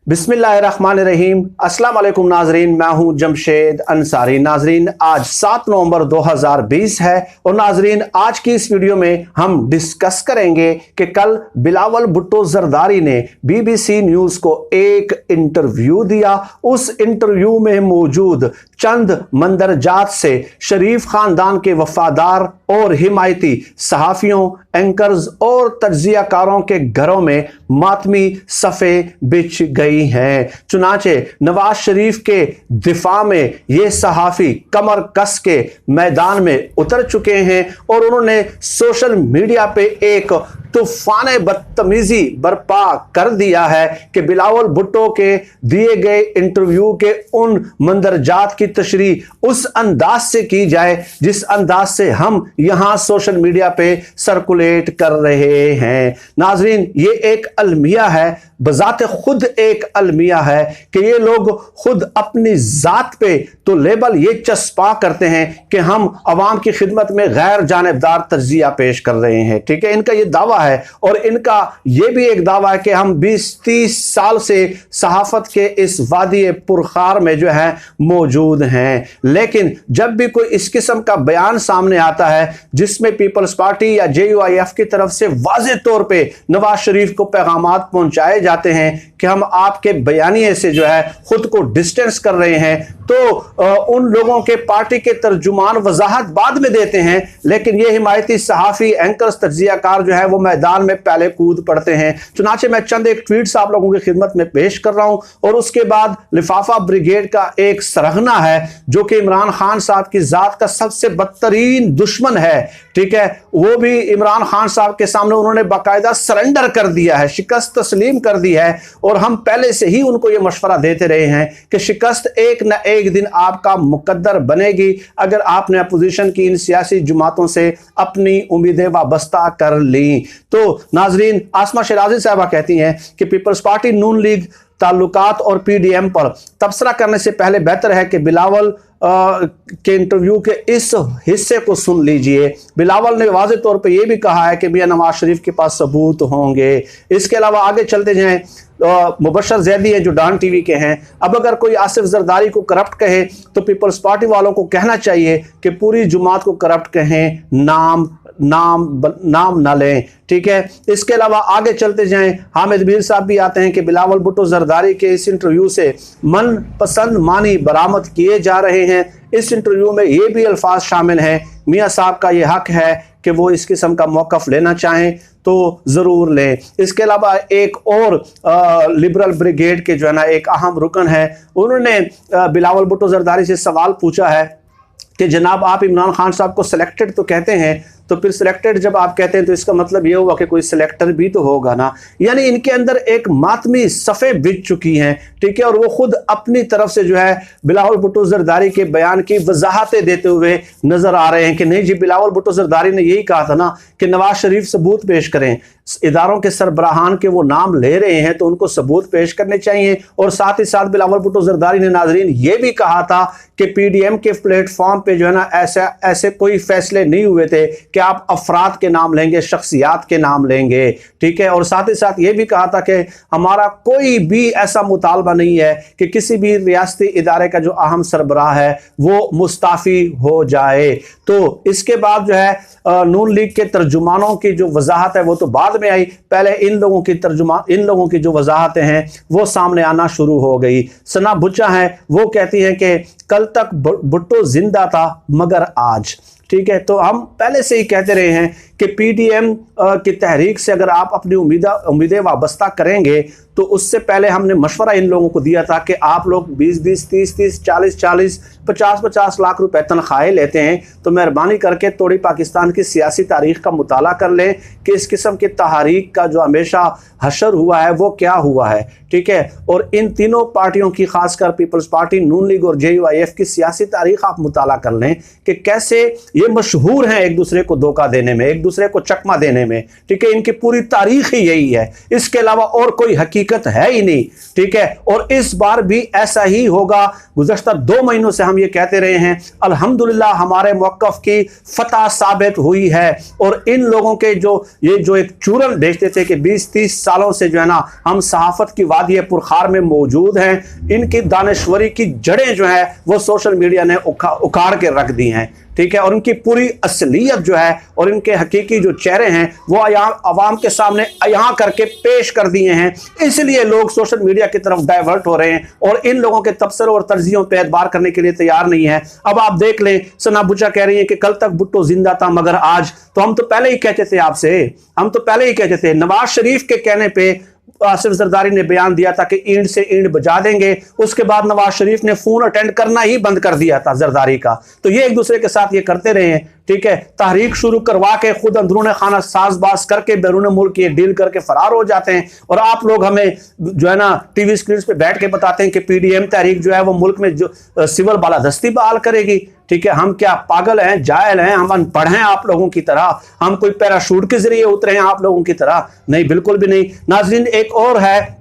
बिस्मिल्लाहिर्रहमानिर्रहीम। अस्सलाम वालेकुम नाजरीन, मैं हूं जमशेद अंसारी। नाजरीन, आज 7 नवंबर 2020 है और नाजरीन आज की इस वीडियो में हम डिस्कस करेंगे कि कल बिलावल भुट्टो जरदारी ने BBC न्यूज को एक इंटरव्यू दिया। उस इंटरव्यू में मौजूद चंद मंदरजात से शरीफ खानदान के वफादार और हिमायती सहाफियों, एंकर्स और तज्जियाकारों के घरों में मातमी सफ़े बिछ गई हैं। चुनाचे नवाज शरीफ के दिफा में ये सहाफ़ी कमर कस के मैदान में उतर चुके हैं और उन्होंने सोशल मीडिया पे एक तूफान बदतमीजी बर्पा कर दिया है कि बिलावल भुट्टो के दिए गए इंटरव्यू के उन मंदरजात की तशरीह उस अंदाज से की जाए जिस अंदाज से हम यहां सोशल मीडिया पे सर्कुलेट कर रहे हैं। नाजरीन, ये एक अलमिया है, बजाते खुद एक अलमिया है कि ये लोग खुद अपनी जात पे तो लेबल ये चस्पा करते हैं कि हम अवाम की खिदमत में गैर जानिबदार तज्जिया पेश कर रहे हैं। ठीक है, इनका ये दावा है और इनका ये भी एक दावा है कि हम 20-30 साल से सहाफत के इस वादी पुरखार में जो है मौजूद हैं। लेकिन जब भी कोई इस किस्म का बयान सामने आता है जिसमें पीपल्स पार्टी या JUIF की तरफ से वाज़े तौर पे नवाज शरीफ को पैगामात पहुंचाए जाते हैं कि हम आपके बयानिए से जो है खुद को डिस्टेंस कर रहे हैं, तो उन लोगों के पार्टी के तर्जुमान वजाहत बाद में देते हैं, लेकिन ये हिमायती सहाफ़ी, एंकर्स, तज्जियाकार जो है वो मैदान में पहले कूद पड़ते हैं। चुनाचे मैं चंद एक ट्वीट्स आप लोगों की खिदमत में पेश कर रहा हूं और उसके बाद लफाफा ब्रिगेड का एक सरगना है जो कि इमरान खान साहब की जात का सबसे बदतरीन दुश्मन है। ठीक है, वो भी इमरान खान साहब के सामने उन्होंने बाकायदा सरेंडर कर दिया है, शिकस्त तस्लीम कर दी है और हम पहले से ही उनको ये मशवरा देते रहे हैं कि शिकस्त एक न एक दिन आपका मुकद्दर बनेगी अगर आपने अपोजिशन की इन सियासी जमातों से अपनी उम्मीदें वाबस्ता कर ली। तो नाजरीन, आसमा शराजी साहबा कहती हैं कि पीपल्स पार्टी नून लीग ताल्लुकात और PDM पर तबसरा करने से पहले बेहतर है कि बिलावल के इंटरव्यू के इस हिस्से को सुन लीजिए। बिलावल ने वाज़े तौर पे ये भी कहा है कि मियां नवाज शरीफ के पास सबूत होंगे। इसके अलावा आगे चलते जाएं, मुबशर जैदी हैं जो डॉन TV के हैं, अब अगर कोई आसिफ जरदारी को करप्ट कहे तो पीपल्स पार्टी वालों को कहना चाहिए कि पूरी जुमात को करप्ट कहें, नाम ना लें। ठीक है, इसके अलावा आगे चलते जाएं, हामिद मीर साहब भी आते हैं कि बिलावल भुट्टो जरदारी के इस इंटरव्यू से मन पसंद मानी बरामद किए जा रहे हैं। इस इंटरव्यू में ये भी अल्फाज शामिल हैं, मियाँ साहब का ये हक है कि वो इस किस्म का मौक़िफ़ लेना चाहें तो ज़रूर लें। इसके अलावा एक और लिबरल ब्रिगेड के जो है ना एक अहम रुकन है, उन्होंने बिलावल भुट्टो जरदारी से सवाल पूछा है कि जनाब आप इमरान खान साहब को सिलेक्टेड तो कहते हैं, तो फिर सिलेक्टेड जब आप कहते हैं तो इसका मतलब ये हुआ कि कोई सिलेक्टर भी तो होगा ना। यानी इनके अंदर एक मातमी सफ़े बिछ चुकी हैं। ठीक है, और वो खुद अपनी तरफ से जो है बिलावल भुट्टो जरदारी के बयान की वजाहतें देते हुए नजर आ रहे हैं कि नहीं जी, बिलावल भुट्टो जरदारी ने यही कहा था ना कि नवाज शरीफ सबूत पेश करें। इदारों के सरबराहान के वो नाम ले रहे हैं तो उनको सबूत पेश करने चाहिए। और साथ ही साथ बिलावल भुट्टो जरदारी ने नाजरीन ये भी कहा था कि PDM के प्लेटफॉर्म पे जो है ना ऐसे कोई फैसले नहीं हुए थे कि आप अफराद के नाम लेंगे, शख्सियात के नाम लेंगे। ठीक है, और साथ ही साथ ये भी कहा था कि हमारा कोई भी ऐसा मुतालबा नहीं है कि किसी भी रियासती इदारे का जो अहम सरबराह है वो मुस्ताफ़ी हो जाए। तो इसके बाद जो है नून लीग के तर्जुमानों की जो वजाहत है वो तो बाद में आई, पहले इन लोगों की जो वजाहतें हैं वो सामने आना शुरू हो गई। सना बुच्चा है, वो कहती हैं कि कल तक भुट्टो जिंदा था मगर आज। ठीक है, तो हम पहले से ही कहते रहे हैं कि PDM की तहरीक से अगर आप अपनी उम्मीदें वाबस्ता करेंगे तो उससे पहले हमने मशवरा इन लोगों को दिया था कि आप लोग 20-20, 30-30, 40-40, 50-50 लाख रुपए तनख्वाहें लेते हैं तो मेहरबानी करके थोड़ी पाकिस्तान की सियासी तारीख का मुताला कर लें कि इस किस्म की तहरीक का जो हमेशा हशर हुआ है वो क्या हुआ है। ठीक है, और इन तीनों पार्टियों की, खासकर पीपल्स पार्टी, नून लीग और JUIF की सियासी तारीख आप मुताला कर लें कि कैसे ये मशहूर हैं एक दूसरे को धोखा देने में, एक दूसरे को चकमा देने में, ठीक है। इनकी पूरी तारीख ही यही है, इसके अलावा और कोई हकीकत है ही नहीं, ठीक है। और इस बार भी ऐसा ही होगा। गुज़श्ता 2 महीनों से हम ये कहते रहे हैं, अल्हम्दुलिल्लाह हमारे मौक़िफ़ की फतह साबित हुई है। और इन लोगों के जो एक चूरन भेजते थे कि 20-30 सालों से जो है ना हम सहाफ़त की वादी पुरखार में मौजूद हैं, इनकी दानश्वरी की जड़ें जो है वो सोशल मीडिया ने उखाड़ के रख दी हैं, ठीक है। और उनकी पूरी असलियत जो है और इनके हकीकी जो चेहरे हैं वो यहाँ अवाम के सामने यहाँ करके पेश कर दिए हैं। इसलिए लोग सोशल मीडिया की तरफ डाइवर्ट हो रहे हैं और इन लोगों के तबसरों और तर्जियों पे एतबार करने के लिए तैयार नहीं है। अब आप देख लें, सना बुचा कह रही है कि कल तक भुट्टो जिंदा था मगर आज, तो हम तो पहले ही कहते थे आपसे, हम तो पहले ही कहते थे। नवाज शरीफ के कहने पे आसिफ जरदारी ने बयान दिया था कि ईंट से ईंट बजा देंगे, उसके बाद नवाज शरीफ ने फोन अटेंड करना ही बंद कर दिया था जरदारी का। तो ये एक दूसरे के साथ ये करते रहे हैं, ठीक है। तहरीक शुरू करवा के खुद अंदरूनी खाना साजबाज करके बैरून मुल्क ये डील करके फरार हो जाते हैं। और आप लोग हमें जो है ना टीवी स्क्रीन पे बैठ के बताते हैं कि पीडीएम तहरीक जो है वो मुल्क में जो सिविल बालादस्ती बहाल करेगी, ठीक है। हम क्या पागल हैं, जाहिल हैं, हम अनपढ़ हैं आप लोगों की तरह? हम कोई पैराशूट के जरिए उतरे हैं आप लोगों की तरह? नहीं, बिल्कुल भी नहीं। नाज़रीन, एक और है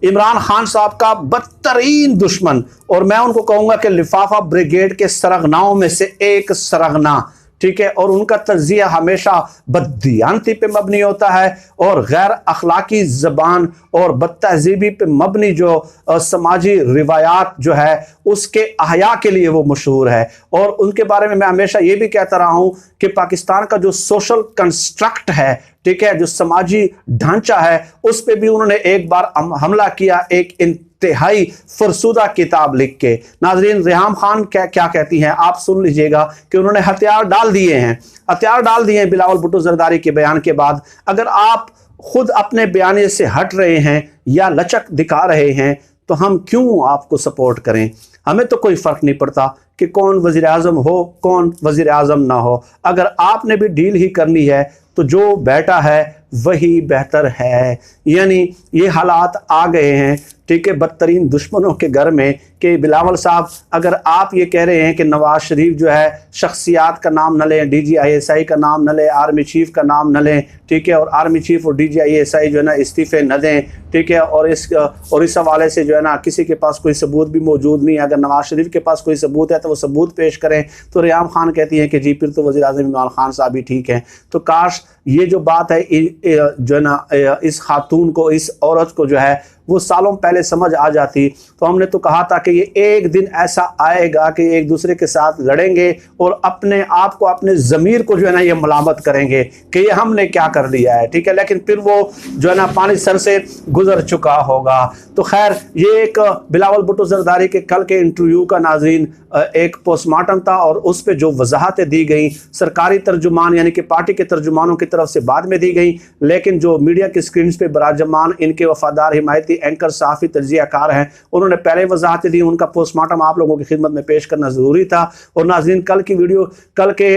इमरान खान साहब का बदतरीन दुश्मन, और मैं उनको कहूंगा कि लिफाफा ब्रिगेड के सरगनाओं में से एक सरगना, ठीक है। और उनका तज्जिया हमेशा बददियानती पे मबनी होता है और गैर अखलाकी ज़बान और बदतहजीबी पे मबनी जो समाजी रिवायात जो है उसके अहया के लिए वो मशहूर है। और उनके बारे में मैं हमेशा ये भी कहता रहा हूँ कि पाकिस्तान का जो सोशल कंस्ट्रक्ट है, ठीक है, जो समाजी ढांचा है, उस पर भी उन्होंने एक बार हमला किया एक इंतहाई फरसुदा किताब लिख के। नाजरीन, रेहाम खान क्या कहती हैं आप सुन लीजिएगा कि उन्होंने हथियार डाल दिए हैं, हथियार डाल दिए हैं बिलावल भुट्टो जरदारी के बयान के बाद। अगर आप खुद अपने बयान से हट रहे हैं या लचक दिखा रहे हैं तो हम क्यों आपको सपोर्ट करें? हमें तो कोई फर्क नहीं पड़ता कि कौन वजीर आज़म हो, कौन वजीर आज़म ना हो। अगर आपने भी डील ही करनी है तो जो बैठा है वही बेहतर है। यानी ये हालात आ गए हैं, ठीक है, बदतरीन दुश्मनों के घर में कि बिलावल साहब, अगर आप ये कह रहे हैं कि नवाज शरीफ जो है शख्सियात का नाम न लें, DGISI का नाम न लें, आर्मी चीफ का नाम न लें, ठीक है, और आर्मी चीफ और DGISI जो है ना इस्तीफ़े न दें, ठीक है, और इस हवाले से जो है ना किसी के पास कोई सबूत भी मौजूद नहीं है। अगर नवाज शरीफ के पास कोई सबूत है तो वो सबूत पेश करें। तो रेहाम खान कहती हैं कि जी फिर तो वज़ीर आज़म इमरान खान साहब भी ठीक हैं। तो काश ये जो बात है जो है ना इस खातून को, इस औरत को जो है वो सालों पहले समझ आ जाती। तो हमने तो कहा था कि ये एक दिन ऐसा आएगा कि एक दूसरे के साथ लड़ेंगे और अपने आप को, अपने ज़मीर को जो है ना ये मलामत करेंगे कि ये हमने क्या कर दिया है, ठीक है। लेकिन फिर वो जो है ना पानी सर से गुजर चुका होगा। तो खैर, ये एक बिलावल भुट्टो जरदारी के कल के इंटरव्यू का नाज़रीन एक पोस्टमार्टम था और उस पर जो वजाहतें दी गई सरकारी तर्जुमान यानी कि पार्टी के तर्जुमानों की तरफ से बाद में दी गई, लेकिन जो मीडिया की स्क्रीन पे बराजमान इनके वफादार हिमायती एंकर सहाफ़ी तज्जियाकार हैं उन्होंने पहले वजाहतें दी। उनका पोस्टमार्टम आप लोगों की खिदमत में पेश करना ज़रूरी था। और नाज़रीन, कल की वीडियो, कल के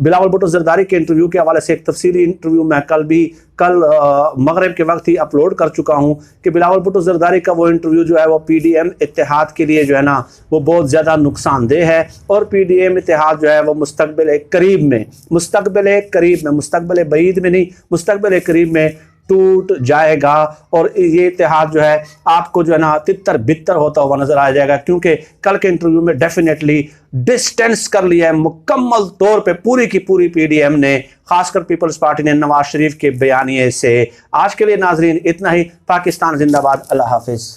बिलावल भुट्टो जरदारी के इंटरव्यू के हवाले से एक तफसीली इंटरव्यू मैं कल मगरिब के वक्त ही अपलोड कर चुका हूं कि बिलावल भुट्टो जरदारी का वो इंटरव्यू जो है वो PDM इत्तेहाद के लिए जो है ना वो बहुत ज़्यादा नुकसानदेह है। और PDM इत्तेहाद जो है वो मुस्तकबिल करीब में, मुस्तकबिल बईद में नहीं, मुस्तकबिल करीब में टूट जाएगा। और ये इत्तेहाद जो है आपको जो है ना तितर बितर होता हुआ नजर आ जाएगा, क्योंकि कल के इंटरव्यू में डेफिनेटली डिस्टेंस कर लिया है मुकम्मल तौर पे पूरी की पूरी PDM ने, खासकर पीपल्स पार्टी ने नवाज शरीफ के बयानिए से। आज के लिए नाजरीन इतना ही। पाकिस्तान जिंदाबाद। अल्लाह हाफिज।